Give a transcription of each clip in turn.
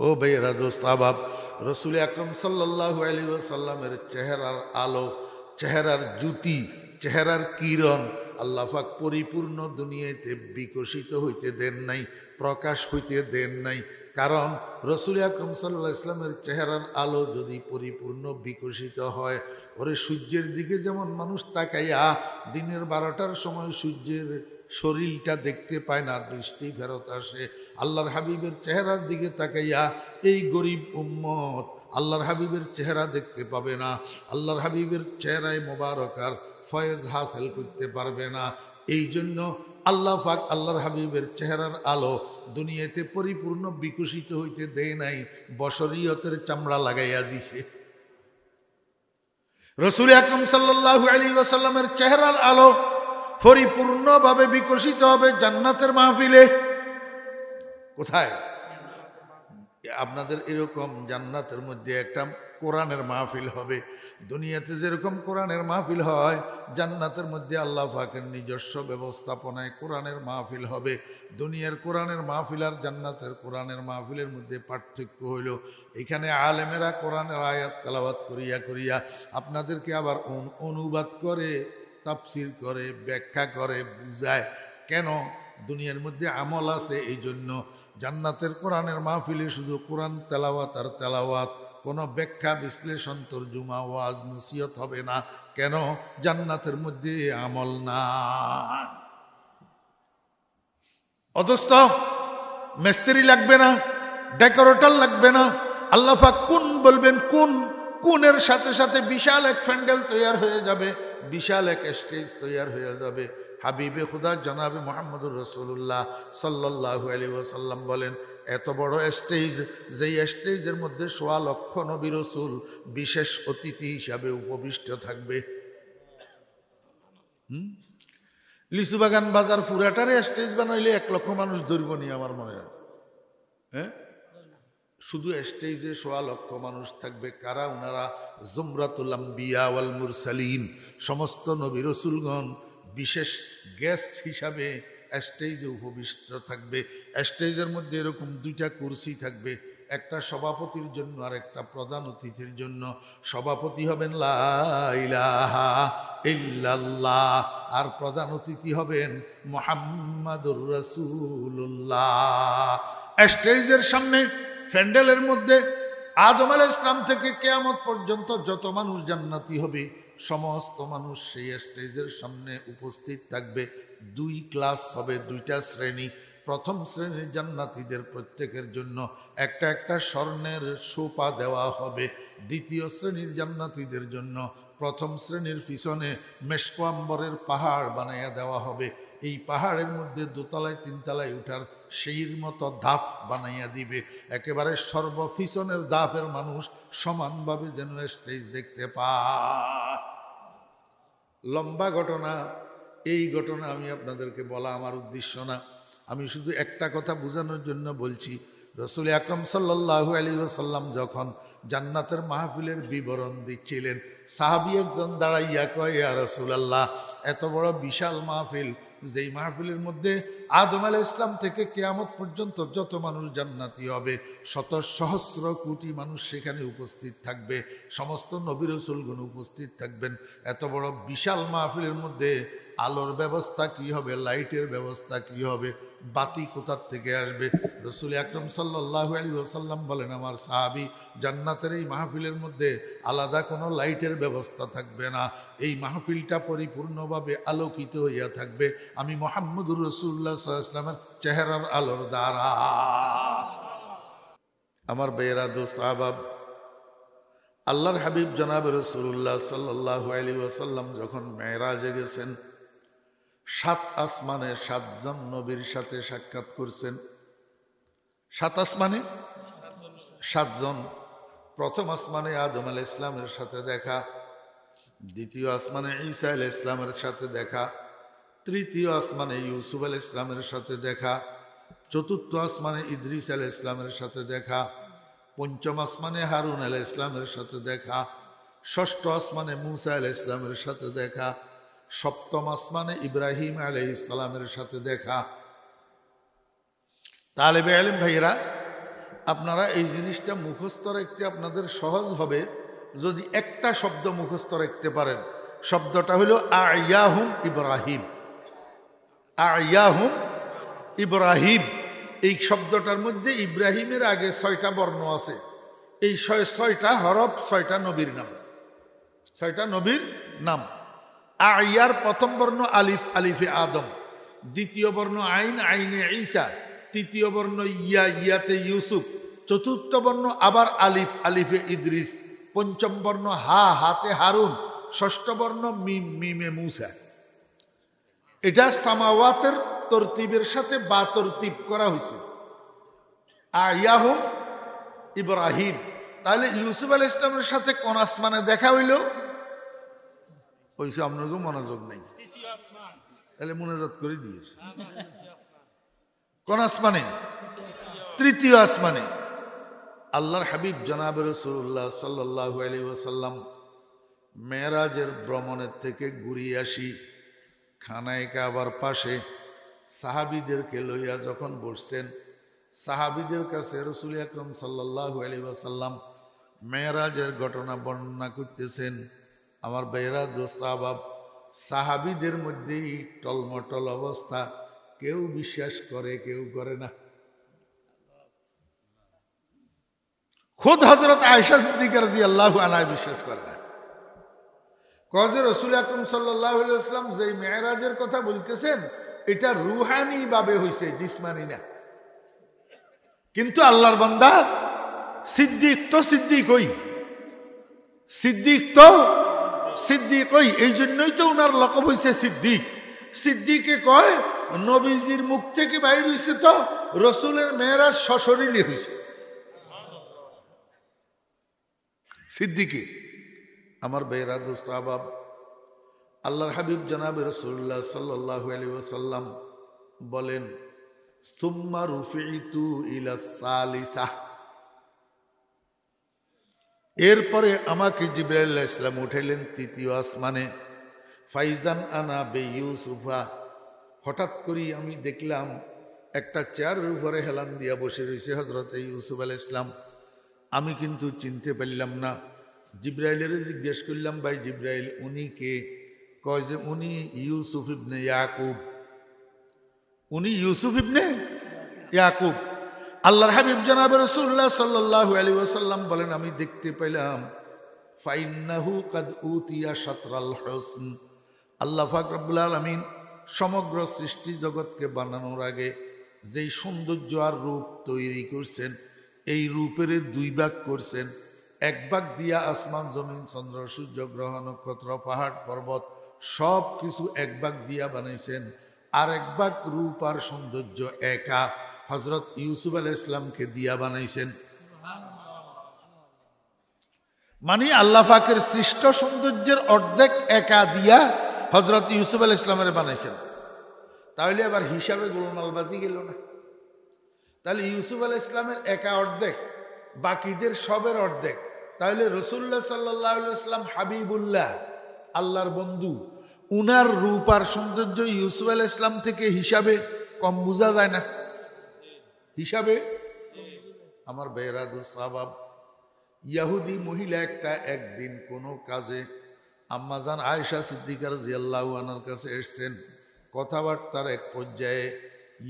ও ভাইয়েরা, দোস্ত আহবাব, রসুল আকরম সাল্লাল্লাহু আলাইহি ওয়াসাল্লামের চেহারার আলো, চেহারার জ্যোতি, চেহারার কিরণ আল্লাহ পাক পরিপূর্ণ দুনিয়াতে বিকশিত হইতে দেন নাই, প্রকাশ হইতে দেন নাই। কারণ রসুল আকরম সাল্লাল্লাহু আলাইহি ওয়াসাল্লামের চেহারার আলো যদি পরিপূর্ণ বিকশিত হয়, ওরে সূর্যের দিকে যেমন মানুষ তাকাইয়া দিনের 12টার সময় সূর্যের শরীরটা দেখতে পায় না, দৃষ্টি ফেরত আসে, আল্লাহর হাবিবের চেহারার দিকে তাকাইয়া এই গরিব উম্মত আল্লাহর হাবিবের চেহারা দেখতে পাবে না, আল্লাহর হাবিবের চেহারায় মোবারকার ফয়েজ হাসিল করতে পারবে না। এই জন্য আল্লাহ পাক আল্লাহর হাবিবের চেহারার আলো দুনিয়াতে পরিপূর্ণ বিকশিত হইতে দেয় নাই, বশরিয়তের চামড়া লাগাইয়া দিছে। রসুল আকরম সাল্লাল্লাহু আলাইহি ওয়াসাল্লামের চেহারার আলো পরিপূর্ণভাবে বিকশিত হবে জান্নাতের মাহফিলে। কোথায়? আপনাদের এরকম জান্নাতের মধ্যে একটা কোরআনের মাহফিল হবে। দুনিয়াতে যেরকম কোরআনের মাহফিল হয়, জান্নাতের মধ্যে আল্লাহ পাকের নিজস্ব ব্যবস্থাপনায় কোরআনের মাহফিল হবে। দুনিয়ার কোরআনের মাহফিল আর জান্নাতের কোরআনের মাহফিলের মধ্যে পার্থক্য হইল, এখানে আলেমেরা কোরআনের আয়াত তেলাওয়াত করিয়া করিয়া আপনাদেরকে আবার অনুবাদ করে, তাফসির করে, ব্যাখ্যা করে, বুঝায়। কেন? দুনিয়ার মধ্যে আমল আছে, এই জন্য। জান্নাতের কোরআনের মাহফিলে শুধু কোরআন তেলাওয়াত আর তেলাওয়াত, কোনো ব্যাখ্যা, বিশ্লেষণ, তরজুমা, ওয়াজ, নসিহত হবে না। কেন? জান্নাতের মধ্যে আমল না। অদস্ত মিস্ত্রি লাগবে না, ডেকোরেটর লাগবে না। আল্লাহ পাক কোন বলবেন, কোন কোনের সাথে সাথে বিশাল এক প্যান্ডেল তৈয়ার হয়ে যাবে, বিশাল এক স্টেজ তৈয়ার হয়ে যাবে। হাবিবে খুদা জনাবে মুহাম্মদুর রাসূলুল্লাহ সাল্লাল্লাহু আলাইহি ওয়াসাল্লাম বলেন, এত বড় স্টেজ, যেই স্টেজের মধ্যে ১.৫ লক্ষ নবী রাসূল বিশেষ অতিথি হিসাবে উপবিষ্ট থাকবে। লিচুবাগান বাজার পুরাটারে স্টেজ বানাইলে ১ লক্ষ মানুষ ধরব নি আমার মনে হয়। হ্যাঁ, শুধু স্টেজে ১.৫ লক্ষ মানুষ থাকবে। কারা? উনারা জুমরাতুল আম্বিয়া ওয়াল মুরসালিন, সমস্ত নবী রাসূলগণ বিশেষ গেস্ট হিসাবে স্টেজে উপবিষ্ট থাকবে। স্টেজের মধ্যে এরকম 2টা কুরসি থাকবে, একটা সভাপতির জন্য আর একটা প্রধান অতিথির জন্য। সভাপতি হবেন লা ইলাহা ইল্লাল্লাহ, আর প্রধান অতিথি হবেন মুহাম্মাদুর রাসূলুল্লাহ। স্টেজের সামনে প্যান্ডেলের মধ্যে আদম আলাইহিস সালাম থেকে কিয়ামত পর্যন্ত যত মানুষ জান্নাতি হবে, সমস্ত মানুষ সেই স্টেজের সামনে উপস্থিত থাকবে। 2 ক্লাস হবে, 2টা শ্রেণী। প্রথম শ্রেণীর জান্নাতীদের প্রত্যেকের জন্য একটা একটা স্বর্ণের সোপা দেওয়া হবে। দ্বিতীয় শ্রেণীর জান্নাতীদের জন্য প্রথম শ্রেণীর পিছনে মেশক আম্বরের পাহাড় বানাইয়া দেওয়া হবে। এই পাহাড়ের মধ্যে 2 তলায় 3 তলায় উঠার সেইর মতো ধাপ বানাইয়া দিবে। একেবারে সর্বপিছনের ধাপের মানুষ সমানভাবে যেন স্টেজ দেখতে পায়। লম্বা ঘটনা, এই ঘটনা আমি আপনাদেরকে বলা আমার উদ্দেশ্য না, আমি শুধু একটা কথা বোঝানোর জন্য বলছি। রসুল আকরম সাল্লাল্লাহু আলাইহি ওয়াসাল্লাম যখন জান্নাতের মাহফিলের বিবরণ দিচ্ছিলেন, সাহাবী একজন দাঁড়াইয়া কয়, ইয়া রাসূলুল্লাহ, এত বড় বিশাল মাহফিল, যেই মাহফিলের মধ্যে আদম আলাইহিস সালাম থেকে কিয়ামত পর্যন্ত যত মানুষ জান্নাতি হবে, শত সহস্র কোটি মানুষ সেখানে উপস্থিত থাকবে, সমস্ত নবী রাসূলগণ উপস্থিত থাকবেন। এত বড় বিশাল মাহফিলের মধ্যে আলোর ব্যবস্থা কি হবে, লাইটের ব্যবস্থা কি হবে, বাতি কোথার থেকে আসবে? রসুল আকরম সাল্লাল্লাহু আলাইহি ওয়াসাল্লাম বলেন, আমার সাহাবী, জান্নাতের এই মাহফিলের মধ্যে আলাদা কোনো লাইটের ব্যবস্থা থাকবে না। এই মাহফিলটা পরিপূর্ণভাবে আলোকিত হইয়া থাকবে আমি মুহাম্মদুর রাসূলুল্লাহ সাল্লাল্লাহু আলাইহি ওয়াসাল্লামের চেহারার আলোর দ্বারা। আমার বেয়েরা, দোস্ত আহবাব, আল্লাহর হাবিব জনাবে রাসূলুল্লাহ সাল্লাল্লাহু আলাইহি ওয়াসাল্লাম যখন মেরাজে গেছেন, 7 আসমানে 7 জন নবীর সাথে সাক্ষাৎ করছেন। 7 আসমানে 7 জন। প্রথম আসমানে আদম আলাইহিস সালামের সাথে দেখা, দ্বিতীয় আসমানে ঈসা আলাইহিস সালামের সাথে দেখা, তৃতীয় আসমানে ইউসুফ আলাইহিস সালামের সাথে দেখা, চতুর্থ আসমানে ইদ্রিস আলাইহিস সালামের সাথে দেখা, পঞ্চম আসমানে হারুন আলাইহিস সালামের সাথে দেখা, ষষ্ঠ আসমানে মুসা আলাইহিস সালামের সাথে দেখা, সপ্তম আসমানে ইব্রাহিম আলাইহিস সালামের সাথে দেখা। তালেবে ইলম ভাইরা, আপনারা এই জিনিসটা মুখস্থ রাখতে আপনাদের সহজ হবে যদি একটা শব্দ মুখস্থ রাখতে পারেন। শব্দটা হলো আয়াহুম ইব্রাহিম। আয়াহুম ইব্রাহিম, এই শব্দটার মধ্যে ইব্রাহিমের আগে 6টা বর্ণ আছে। এই 6টা হরফ 6টা নবীর নাম, 6টা নবীর নাম। আয়ার প্রথম বর্ণ আলিফ, আলিফে আদম। দ্বিতীয় বর্ণ আইন, আইনে ঈসা। তৃতীয় বর্ণ ইয়া, ইয়াতে ইউসুফ। চতুর্থ বর্ণ আবার আলিফ, আলিফে ইদ্রিস। পঞ্চম বর্ণ হা, হাতে হারুন। ষষ্ঠ বর্ণ মিম, মিমে মূসা। এটা সামাওয়াতের তরতিবের সাথে বা তরতিব করা হয়েছে। আয়াহুম ইব্রাহিম। তাহলে ইউসুফ আলাইহিস সালামের সাথে কোন আসমানে দেখা হইল? ওইসব আপনাকে মনোযোগ নেই, তাহলে মুনাজাত করে দিয়ে। কোন আসমানে? তৃতীয় আসমানে। আল্লাহর হাবিব জনাবে রাসূলুল্লাহ সাল্লাল্লাহু আলাইহি ওয়াসাল্লাম মেরাজের ভ্রমণের থেকে ঘুরিয়ে আসি খানায়ে কাবার পাশে সাহাবীদেরকে লইয়া যখন বসছেন, সাহাবীদের কাছে রাসূল আকরাম সাল্লাল্লাহু আলাইহি ওয়াসাল্লাম মেরাজের ঘটনা বর্ণনা করতেছেন। আমার ভাইরা, দোস্ত আহবাব, সাহাবীদের মধ্যেই টলমটল অবস্থা। কেউ বিশ্বাস করে, কেউ করে না। খুদ হযরত আয়েশা সিদ্দিকা রাদিয়াল্লাহু আনহা বিশ্বাস করে না। কজে রাসূল আকরাম সাল্লাল্লাহু আলাইহি ওয়াসাল্লাম যে মেরাজের কথা বলতেছেন এটা রূহানি ভাবে হইছে, জিসমানি না। কিন্তু আল্লাহর বান্দা সিদ্দিক তো সিদ্দিকই, সিদ্দিক তো সিদ্দিকই। এই জন্যই তো ওনার লকব হইছে সিদ্দিক। সিদ্দিকে কয় নবীজির মুখ থেকে বাইর হইছে তো রসুলের মেরাজ সশরীরে হইছে। সিদ্দিকে। আমার বেরা দোস্ত আহবাব, আল্লাহর হাবিব জনাবে রাসূলুল্লাহ সাল্লাল্লাহু আলাইহি ওয়াসাল্লাম বলেন, সুম্মা রুফিতু ইলা সালিসাহ, এরপরে আমাকে জিবরাইল আলাইহিস সালাম উঠাইলেন তৃতীয় আসমানে। ফাইজান আনা বে ইউসুফা, হঠাৎ করে আমি দেখলাম একটা চেয়ারের উপরে হেলান দিয়া বসে রয়েছে হযরত ইউসুফ আলাইহিস সালাম। আমি কিন্তু চিনতে পারলাম না। জিবরাইলের জিজ্ঞেস করলাম, ভাই জিবরাইল উনি কে? কয় যে উনি ইউসুফ ইবনে ইয়াকুব। উনি ইউসুফ ইবনে ইয়াকুব। আল্লাহর হাবিব জনাবে রাসূলুল্লাহ সাল্লাল্লাহু আলাইহি ওয়াসাল্লাম বলেন, আমি দেখতে পেলাম ফাইন্নাহু কাদ উতিয়া শাতরাল হুসন। আল্লাহ পাক রব্বুল আলামিন সমগ্র সৃষ্টি জগৎকে বানানোর আগে যেই সৌন্দর্য আর রূপ তৈরি করছেন, এই রূপের 2 ভাগ করছেন। এক ভাগ দিয়া আসমান, জমিন, চন্দ্র, সূর্য, গ্রহ, নক্ষত্র, পাহাড়, পর্বত সব কিছু এক ভাগ দিয়া বানাইছেন। আর এক ভাগ রূপ আর সৌন্দর্য একা হযরত ইউসুফ আলাইহিস সালামকে দিয়া বানাইছেন। মানে আল্লাহ পাকের সৃষ্ট সৌন্দর্যের অর্ধেক একা দিয়া হযরত ইউসুফ আলাইহিস সালামের বানাইছেন। তাহলে আবার হিসাবে গোলমালবাজি গেল না? তাহলে ইউসুফ আলাইহিস সালামের একা অর্ধেক, বাকিদের সবের অর্ধেক। তাহলে রাসূলুল্লাহ সাল্লাল্লাহু আলাইহি ওয়াসাল্লাম হাবিবুল্লাহ, আল্লাহর বন্ধু, উনার রূপ আর সৌন্দর্য ইউসুফ আলাইহিস সালাম থেকে হিসাবে কম বোঝা যায় না? হিসাবে। আমার বেরা দোস্ত আহবাব, ইহুদি মহিলা একটা একদিন কোনো কাজে আম্মাজান আয়েশা সিদ্দিকা রাদিয়াল্লাহু আনহার কাছে এসেছেন। কথাবার্তার এক পর্যায়ে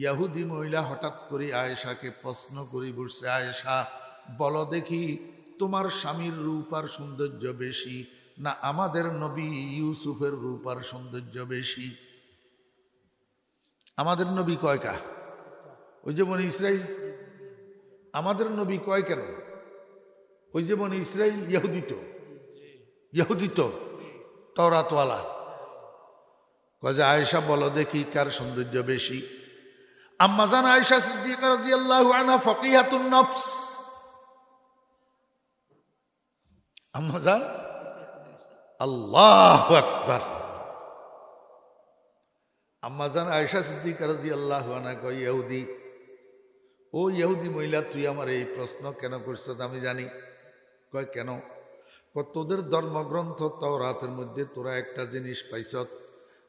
ইহুদি মহিলা হঠাৎ করে আয়েশাকে প্রশ্ন করে বসছে, আয়েশা বলো দেখি, তোমার স্বামীর রূপ আর সৌন্দর্য বেশি না আমাদের নবী ইউসুফের রূপ আর সৌন্দর্য বেশি? আমাদের নবী কয়কা? ওই যে বনি ইসরাইল। আমাদের নবী কয় কেন? ওই যে বনি ইসরাইল ইহুদি তো তাওরাতওয়ালা। কয় যে আয়েশা বলো দেখি কার সৌন্দর্য বেশি? আম্মাজান আয়েশা সিদ্দিকা রাদিয়াল্লাহু আনহা ফাকিহাতুন নফস। আম্মাজান, আল্লাহু আকবার। আম্মাজান আয়েশা সিদ্দিকা রাদিয়াল্লাহু আনহা কয়, ইহুদি, ও ইহুদি মহিলা, তুই আমার এই প্রশ্ন কেন করছিস আমি জানি। কয় কেন? তোদের ধর্মগ্রন্থ তাওরাতের মধ্যে তোরা একটা জিনিস পাইছ,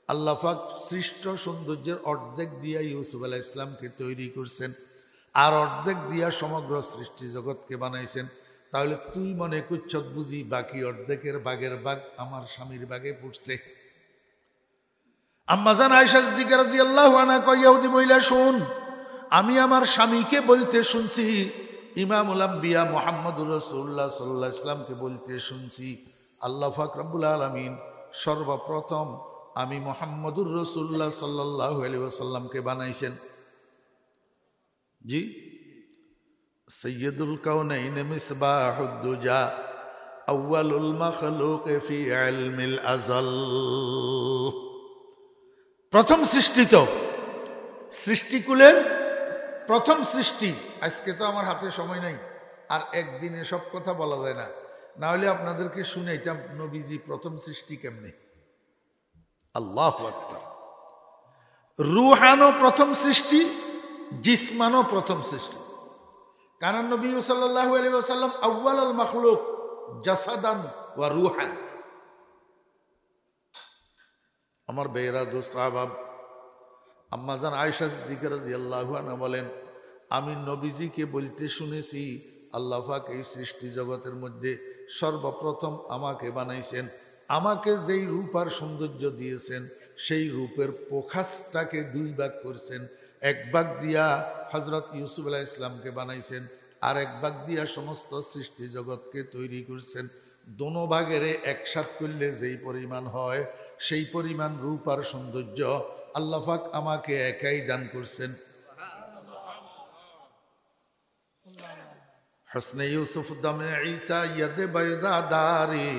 আল্লাহ পাক সৃষ্ট সৌন্দর্যের অর্ধেক দিয়া ইউসুফ আলাইহিস সালামকে তৈরি করছেন, আর অর্ধেক দিয়া সমগ্র সৃষ্টি জগৎকে বানাইছেন। তাহলে তুই মনে করছত বুঝি বাকি অর্ধেকের বাগের বাগ আমার স্বামীর বাগে পড়ছে। আম্মাজান আয়েশা সিদ্দিকা রাদিয়াল্লাহু আনহা কয়, ইহুদি মহিলা শুন, আমি আমার স্বামীকে বলতে শুনছি, ইমামুল আম্বিয়া মুহাম্মদুর রাসূলুল্লাহ সাল্লাল্লাহু আলাইহি ওয়াসাল্লামকে বলতে শুনছি, আল্লাহ পাক রব্বুল আলামিন সর্বপ্রথম আমি মুহাম্মদুর রাসূলুল্লাহ সাল্লাল্লাহু আলাইহি ওয়াসাল্লামকে বানাইছেন। জি, সৈয়দুল কাউনাইন মিসবাহুদ দুজা আউয়ালুল মাখলুক ফি ইলমিল আযাল। প্রথম সৃষ্টি, তো সৃষ্টিকুলের প্রথম সৃষ্টি। আজকে তো আমার হাতে সময় নাই, আর একদিনে সব কথা বলা যায় না, না হলে আপনাদেরকে শুনাইতাম নবীজি প্রথম সৃষ্টি কেমনে। আল্লাহু আকবার। রূহানও প্রথম সৃষ্টি, জিসমানও প্রথম সৃষ্টি। কারণ নবী সাল্লাল্লাহু আলাইহি ওয়াসাল্লাম আউয়ালুল মাখলুক জাসাদান ওয়া রূহান। আমার বেয়েরা দোস্ত আহবাব, আম্মাজান আয়েশা সিদ্দিকা রাদিয়াল্লাহু আনহা বলেন, আমি নবীজিকে বলতে শুনেছি, আল্লাহ পাক এই সৃষ্টি জগতের মধ্যে সর্বপ্রথম আমাকে বানাইছেন। আমাকে যেই রূপ আর সৌন্দর্য দিয়েছেন, সেই রূপের প্রকাশটাকে দুই ভাগ করছেন। এক ভাগ দিয়া হযরত ইউসুফ আলাইহিস সালামকে বানাইছেন, আর এক ভাগ দিয়া সমস্ত সৃষ্টি জগৎকে তৈরি করছেন। দোনো ভাগের একসাথ করলে যেই পরিমাণ হয়, সেই পরিমাণ রূপ আর সৌন্দর্য আল্লাহ পাক আমাকে একাই দান করছেন। হসনে ইউসুফ দমে ঈসা ইয়াদে বাইজাদারি,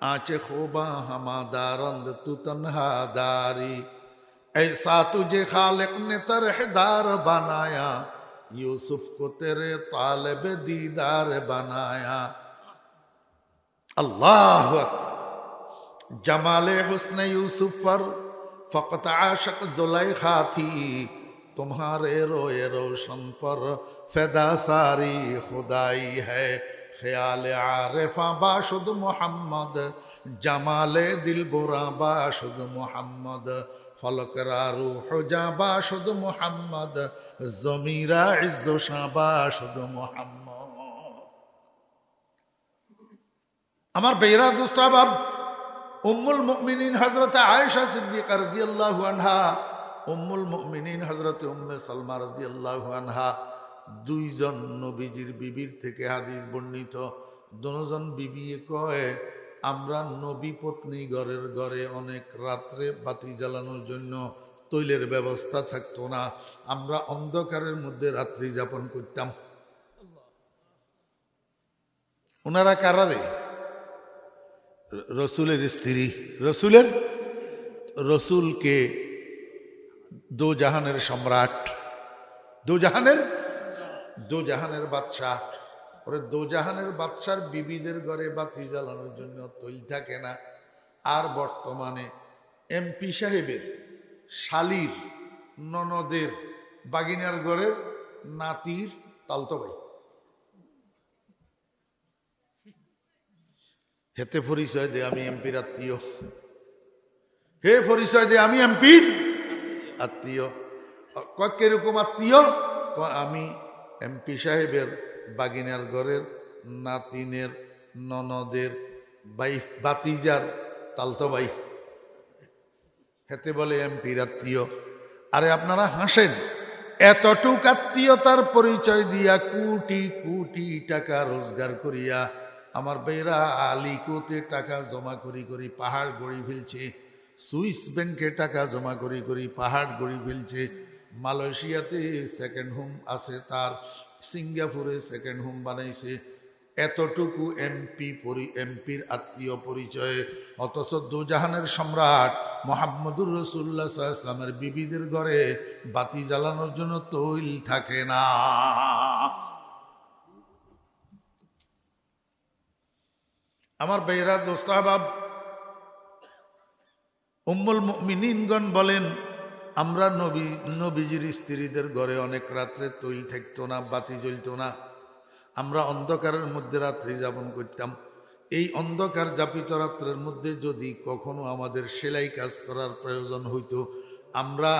आँचे खूबा हमादारंद तू तन्हादारी, ऐसा तुझे खालिक ने तरहदार बनाया, यूसुफ को तेरे तालिब दीदार बनाया। अल्लाह जमाले हुस्न यूसुफ पर फकत आशिक जुलैखा थी, तुम्हारे रोए रोशन पर फिदा सारी खुदाई है। ख्याल आरिफा बाशुद मोहम्मद, जमाले दिल बुरा बाशुद मोहम्मद, फलक रा रूह जा बाशुद मोहम्मद, जमीरा इज्जो शाह बाशुद मोहम्मद। আমার বেরা দুস্তাবাব উম্মুল মুমিনিন হযরত আয়েশা সিদ্দিকা রাদিয়াল্লাহু আনহা, উম্মুল মুমিনিন হযরত উম্মে সালমা রাদিয়াল্লাহু আনহা, দুইজন নবীজির বিবির থেকে হাদিস বর্ণিত। দুজন বিবি কয়, আমরা নবী পত্নী ঘরের ঘরে অনেক রাত্রে বাতি জ্বালানোর জন্য তৈলের ব্যবস্থা থাকতো না, আমরা অন্ধকারের মধ্যে রাত্রি যাপন করতাম। ওনারা কারারে? রসুলের স্ত্রী। রসুলকে দো জাহানের সম্রাট, দো জাহানের বাদশাহ। ওরে দো জাহানের বাদশার বিবিদের ঘরে বাতি জ্বালানোর জন্য তৈল থাকে না। আর বর্তমানে এমপি সাহেবের শালির ননদের বাগিনার ঘরের নাতির তালতো ভাই, হেতে পরিচয় দে আমি এমপির আত্মীয়, হে পরিচয় দে আমি এমপির আত্মীয়। কিরকম আত্মীয়? আমি এমপি সাহেবের বাগিনার ঘরের নাতিনের ননদের ভাই, বাতিজার তালতো ভাই, হেতে বলে এমপির আত্মীয়। আরে আপনারা হাসেন, এতটুক আত্মীয়তার পরিচয় দিয়া কোটি কোটি টাকা রোজগার করিয়া আমার বেরা আলিকোতে টাকা জমা করি করি পাহাড় গড়ি ফেলছে, সুইস ব্যাংকে টাকা জমা করি করি পাহাড় গড়ি ফেলছে, মালয়েশিয়াতে সেকেন্ড হোম আছে তার, সিঙ্গাপুরে সেকেন্ড হোম বানাইছে। এতটুকু এমপির আত্মীয় পরিচয়, অথচ দুজাহানের সম্রাট মুহাম্মদুর রাসূলুল্লাহ সাল্লাল্লাহু আলাইহি ওয়াসাল্লামের বিবিদের ঘরে বাতি জ্বালানোর জন্য তৈল থাকে না। আমার বেরা দোস্তাহবাব, উম্মুল মুমিনিনগণ বলেন, আমরা নবীজির স্ত্রীদের ঘরে অনেক রাত্রে তৈল থাকতো না, বাতি জ্বলতো না, আমরা অন্ধকারের মধ্যে রাত্রি যাপন করতাম। এই অন্ধকার যাপিত রাত্রের মধ্যে যদি কখনো আমাদের সেলাই কাজ করার প্রয়োজন হইতো, আমরা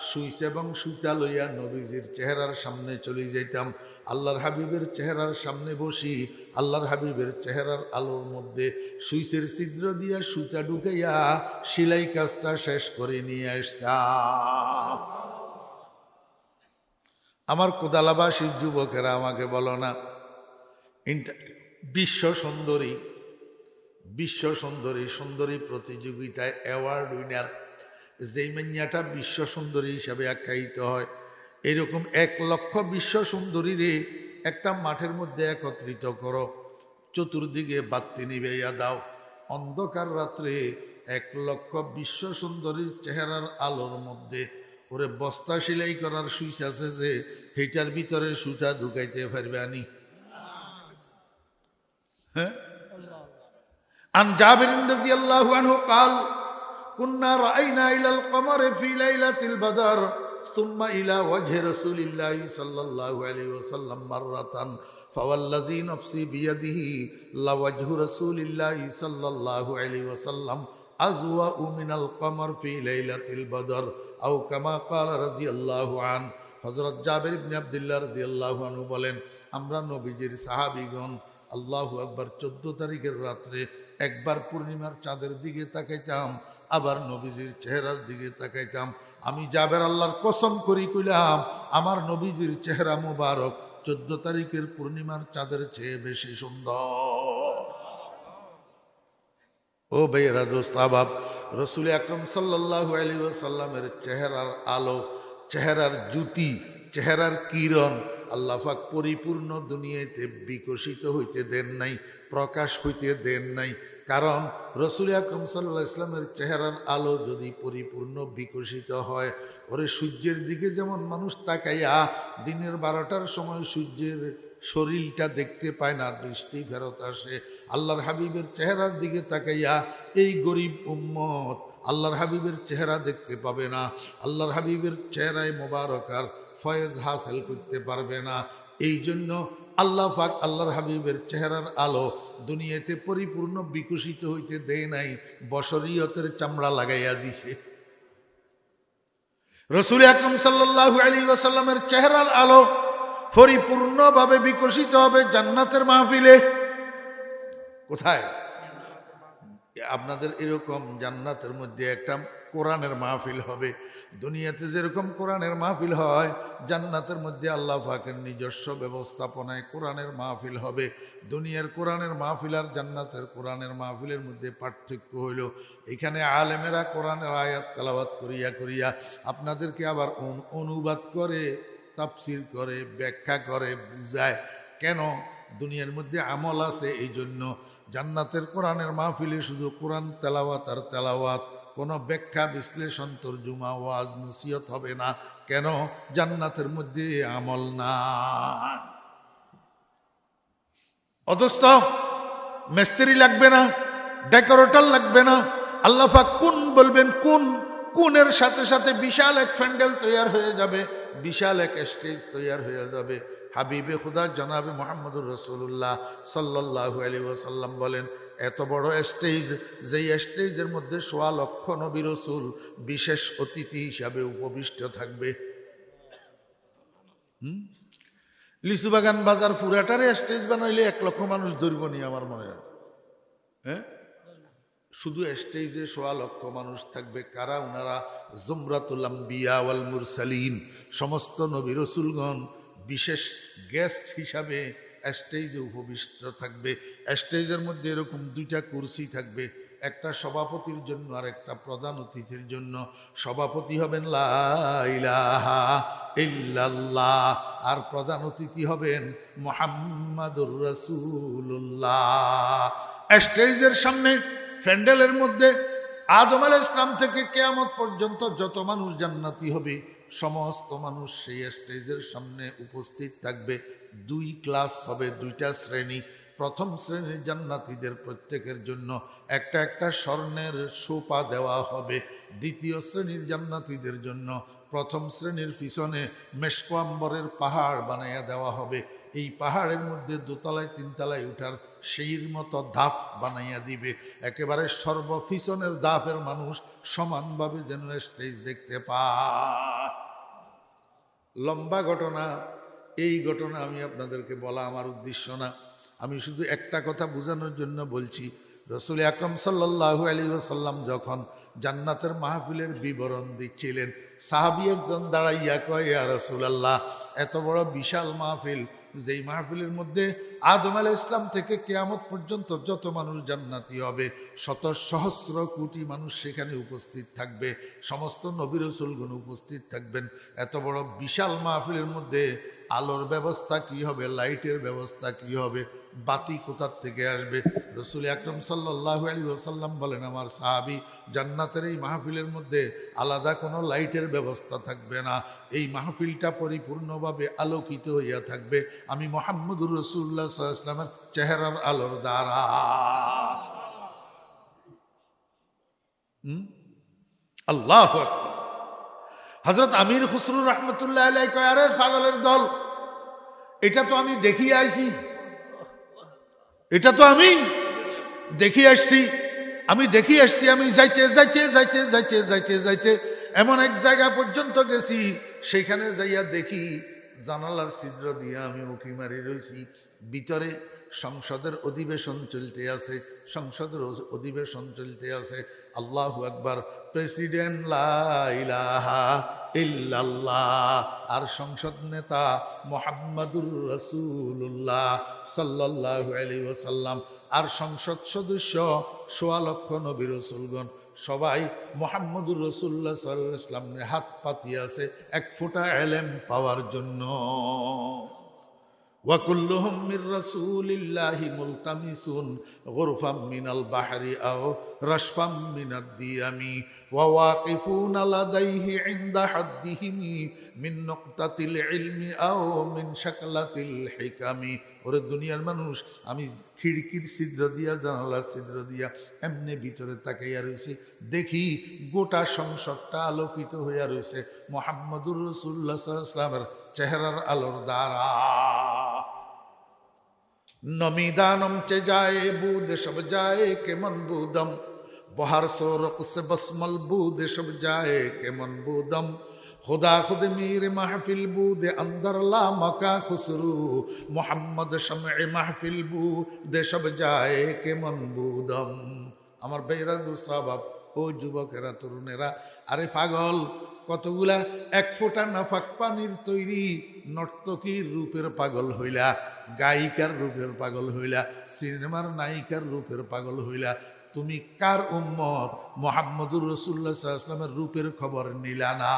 সুইচ এবং সুতা লইয়া নবীজির চেহারার সামনে চলে যাইতাম, আল্লাহর হাবিবের চেহারার সামনে বসি, আল্লাহর হাবিবের চেহারার আলোর মধ্যে সুইচের ছিদ্র দিয়া সুতা ঢুকাইয়া সেলাই কাজটা শেষ করে নিয়ে আসতাম। আমার কোদালাবাসীর যুবকেরা আমাকে বলো না, বিশ্ব সুন্দরী প্রতিযোগিতায় অ্যাওয়ার্ড উইনার যেই মাইয়াটা বিশ্ব সুন্দরী হিসাবে আখ্যায়িত হয়, এরকম 1 লক্ষ বিশ্ব সুন্দরীরে একটা মাঠের মধ্যে একত্রিত করো, চতুর্দিকে বাতি নিভাইয়া দাও, অন্ধকার রাত্রে 1 লক্ষ বিশ্ব সুন্দরীর চেহারার আলোর মধ্যে ওরে বস্তা সেলাই করার সুইচ আছে যে হেটার ভিতরে সুতা ঢুকাইতে পারবে আনি। হ্যাঁ, আন জাবির রাদিয়াল্লাহু আনহু قال كنا رأينا إلى القمر في ليلة البدر ثم إلى وجه رسول الله صلى الله عليه وسلم مرة فوالذي نفسي بيده لوجه رسول الله صلى الله عليه وسلم أزوأ من القمر في ليلة البدر أو كما قال رضي الله عنه। হযরত জাবির ইবনে আব্দুল্লাহ রাদিয়াল্লাহু আনহু বলেন, আমরা নবীজির সাহাবীগণ আল্লাহু আকবার 14 তারিখের রাত্রে একবার পূর্ণিমার চাঁদের দিকে তাকাইতাম, আবার নবীজির চেহারার দিকে তাকাইতাম। আমি জাবের আল্লাহর কসম করি কইলাম, আমার নবীজির চেহারা মুবারক 14 তারিখের পূর্ণিমার চাঁদের চেয়ে বেশি সুন্দর। ও ভাইয়েরা, দোস্ত আহবাব, রসুল আকরম সাল্লাল্লাহু আলাইহি ওয়াসাল্লামের চেহারার আলো, চেহারার জ্যোতি, চেহারার কিরণ আল্লাহ পাক পরিপূর্ণ দুনিয়াতে বিকশিত হইতে দেন নাই, প্রকাশ হইতে দেন নাই। কারণ রসুল আকরম সাল্লাল্লাহু আলাইহি ওয়াসাল্লামের চেহারার আলো যদি পরিপূর্ণ বিকশিত হয়, ওরে সূর্যের দিকে যেমন মানুষ তাকাইয়া দিনের 12টার সময় সূর্যের শরীরটা দেখতে পায় না, দৃষ্টি ফেরত আসে, আল্লাহর হাবিবের চেহারার দিকে তাকাইয়া এই গরিব উম্মত আল্লাহর হাবিবের চেহারা দেখতে পাবে না, আল্লাহর হাবিবের চেহারায় মোবারকার ফয়েজ হাসিল করতে পারবে না। এই জন্য আল্লাহ পাক আল্লাহর হাবিবের চেহারার আলো দুনিয়াতে পরিপূর্ণ বিকশিত হইতে দেয় নাই, বশরিয়তের চামড়া লাগাইয়া দিছে। রাসূল আকরাম সাল্লাল্লাহু আলাইহি ওয়াসাল্লামের চেহারার আলো পরিপূর্ণভাবে বিকশিত হবে জান্নাতের মাহফিলে। কোথায়? আপনাদের এরকম জান্নাতের মধ্যে একটা কোরআনের মাহফিল হবে। দুনিয়াতে যেরকম কোরআনের মাহফিল হয়, জান্নাতের মধ্যে আল্লাহ পাকের নিজস্ব ব্যবস্থাপনায় কোরআনের মাহফিল হবে। দুনিয়ার কোরআনের মাহফিল আর জান্নাতের কোরআনের মাহফিলের মধ্যে পার্থক্য হইল, এখানে আলেমেরা কোরআনের আয়াত তেলাওয়াত করিয়া করিয়া আপনাদেরকে আবার অনুবাদ করে, তাফসির করে, ব্যাখ্যা করে, বুঝায়। কেন? দুনিয়ার মধ্যে আমল আছে এই জন্য। জান্নাতের কোরআনের মাহফিলে শুধু কোরআন তেলাওয়াত আর তেলাওয়াত, কোনো ব্যাখ্যা বিশ্লেষণ তরজুমা ওয়াজ নসিহত হবে না। কেন? জান্নাতের মধ্যে আমল না। অথচ মিস্ত্রি লাগবে না, ডেকোরেটর লাগবে না, আল্লাহ পাক কোন বলবেন কোন, কোনের সাথে সাথে বিশাল এক প্যান্ডেল তৈরি হয়ে যাবে, বিশাল এক স্টেজ তৈরি হয়ে যাবে। হাবিবে খুদা জনাবে মুহাম্মদুর রাসূলুল্লাহ সাল্লাল্লাহু আলাইহি ওয়াসাল্লাম বলেন, এত বড় স্টেজ, যেই স্টেজের মধ্যে 1.25 লক্ষ নবী রাসূল বিশেষ অতিথি হিসাবে উপবিষ্ট থাকবে। লিচুবাগান বাজার পুরাটারে স্টেজ বানাইলে 1 লক্ষ মানুষ ধরব নি আমার মনে হয়। হ্যাঁ, শুধু স্টেজে 1.25 লক্ষ মানুষ থাকবে। কারা? উনারা জুমরাতুল আম্বিয়া ওয়াল মুরসালিন, সমস্ত নবী রাসূলগণ বিশেষ গেস্ট হিসাবে স্টেজে উপবিষ্ট থাকবে। স্টেজের মধ্যে এরকম 2টা কুরসি থাকবে, একটা সভাপতির জন্য আর একটা প্রধান অতিথির জন্য। সভাপতি হবেন লা ইলাহা ইল্লাল্লাহ, আর প্রধান অতিথি হবেন মুহাম্মাদুর রাসূলুল্লাহ। স্টেজের সামনে প্যান্ডেলের মধ্যে আদম আলাইহিস সালাম থেকে কিয়ামত পর্যন্ত যত মানুষ জান্নাতি হবে, সমস্ত মানুষ সেই স্টেজের সামনে উপস্থিত থাকবে। 2 ক্লাস হবে, 2টা শ্রেণী। প্রথম শ্রেণীর জান্নাতীদের প্রত্যেকের জন্য একটা একটা স্বর্ণের সোপা দেওয়া হবে। দ্বিতীয় শ্রেণীর জান্নাতীদের জন্য প্রথম শ্রেণীর পিছনে মেশক আম্বরের পাহাড় বানাইয়া দেওয়া হবে। এই পাহাড়ের মধ্যে দোতলায় তিনতলায় উঠার সেই মতো ধাপ বানাইয়া দিবে, একেবারে সর্বপিছনের ধাপের মানুষ সমানভাবে যেন স্টেজ দেখতে পায়। লম্বা ঘটনা, এই ঘটনা আমি আপনাদেরকে বলা আমার উদ্দেশ্য না, আমি শুধু একটা কথা বোঝানোর জন্য বলছি। রসুল আকরম সাল্লাল্লাহু আলাইহি ওয়াসাল্লাম যখন জান্নাতের মাহফিলের বিবরণ দিচ্ছিলেন, সাহাবী একজন দাঁড়াইয়া কয়, ইয়া রাসূলুল্লাহ, এত বড় বিশাল মাহফিল, যেই মাহফিলের মধ্যে আদম আলাইহিস সালাম থেকে কিয়ামত পর্যন্ত যত মানুষ জান্নাতি হবে, শত সহস্র কোটি মানুষ সেখানে উপস্থিত থাকবে, সমস্ত নবী রাসূলগণ উপস্থিত থাকবেন, এত বড় বিশাল মাহফিলের মধ্যে আলোর ব্যবস্থা কি হবে, লাইটের ব্যবস্থা কি হবে, বাতি কোথার থেকে আসবে? রসুল আকরম সাল্লাল্লাহু আলাইহি ওয়াসাল্লাম বলেন, আমার সাহাবী, জান্নাতের এই মাহফিলের মধ্যে আলাদা কোনো লাইটের ব্যবস্থা থাকবে না, এই মাহফিলটা পরিপূর্ণভাবে আলোকিত হইয়া থাকবে আমি মুহাম্মদুর রাসূলুল্লাহ সাল্লাল্লাহু আলাইহি ওয়াসাল্লামের চেহারার আলোর দ্বারা। আল্লাহু আকবার। হযরত আমির খুসরু রাহমাতুল্লাহ আলাইহি কয়, আরে পাগলের দল, এটা তো আমি দেখিয়ে আইছি, এটা তো আমি দেখিয়ে আসছি, আমি দেখিয়ে আসছি। আমি যাইতে যাইতে যাইতে যাইতে যাইতে যাইতে এমন এক জায়গা পর্যন্ত গেছি, সেইখানে যাইয়া দেখি জানালার ছিদ্র দিয়ে আমি উঁকি মারি রয়েছি, ভিতরে সংসদের অধিবেশন চলতে আছে, সংসদের অধিবেশন চলতে আছে। আল্লাহু আকবার। প্রেসিডেন্ট লা ইলাহা ইল্লাল্লাহ, আর সংসদ নেতা মুহাম্মাদুর রাসূলুল্লাহ সাল্লাল্লাহু আলাইহি ওয়াসাল্লাম, আর সংসদ সদস্য ১৬ লক্ষ নবী রাসূলগণ, সবাই মুহাম্মাদুর রাসূলুল্লাহ সাল্লাল্লাহু আলাইহি ওয়াসাল্লামের হাত পাতিয়া আছে এক ফোঁটা ইলম পাওয়ার জন্য। وكلهم من رسول الله ملتمس غرفا من البحر أو رشفا من الديم وواقفون لديه عند حدهم من نقطة العلم أو من شكلة الحكم। ওরে দুনিয়ার মানুষ, আমি খিড়কির ছিদ্র দিয়া, জানালার ছিদ্র দিয়া এমনি ভিতরে তাকাইয়া রয়েছে, দেখি গোটা সংসদটা আলোকিত হইয়া রয়েছে মুহাম্মদুর রাসূলুল্লাহ সাল্লাল্লাহু আলাইহি ওয়াসাল্লামের চেহারার আলোর দ্বারা। नमीदानम चे जाए बूद शब जाए के मन बूदम, बहर सो रुख से बसमल बूद शब जाए के मन बूदम, खुदा खुद मीर महफिल बूद अंदर ला मका खुसरू, मोहम्मद शमए महफिल बूद शब जाए के मन बूदम। আমার বেরা দুসরা বাপ, ও যুবকেরা, তরুণেরা, আরে পাগল, কতগুলা এক ফোঁটা নাফাক পানির তৈরি নর্তকীর রূপের পাগল হইলা, গায়িকার রূপের পাগল হইলা, সিনেমার নায়িকার রূপের পাগল হইলা, তুমি কার উম্মত? মুহাম্মদুর রাসূলুল্লাহ সাল্লাল্লাহু আলাইহি ওয়াসাল্লামের রূপের খবর নিলা না।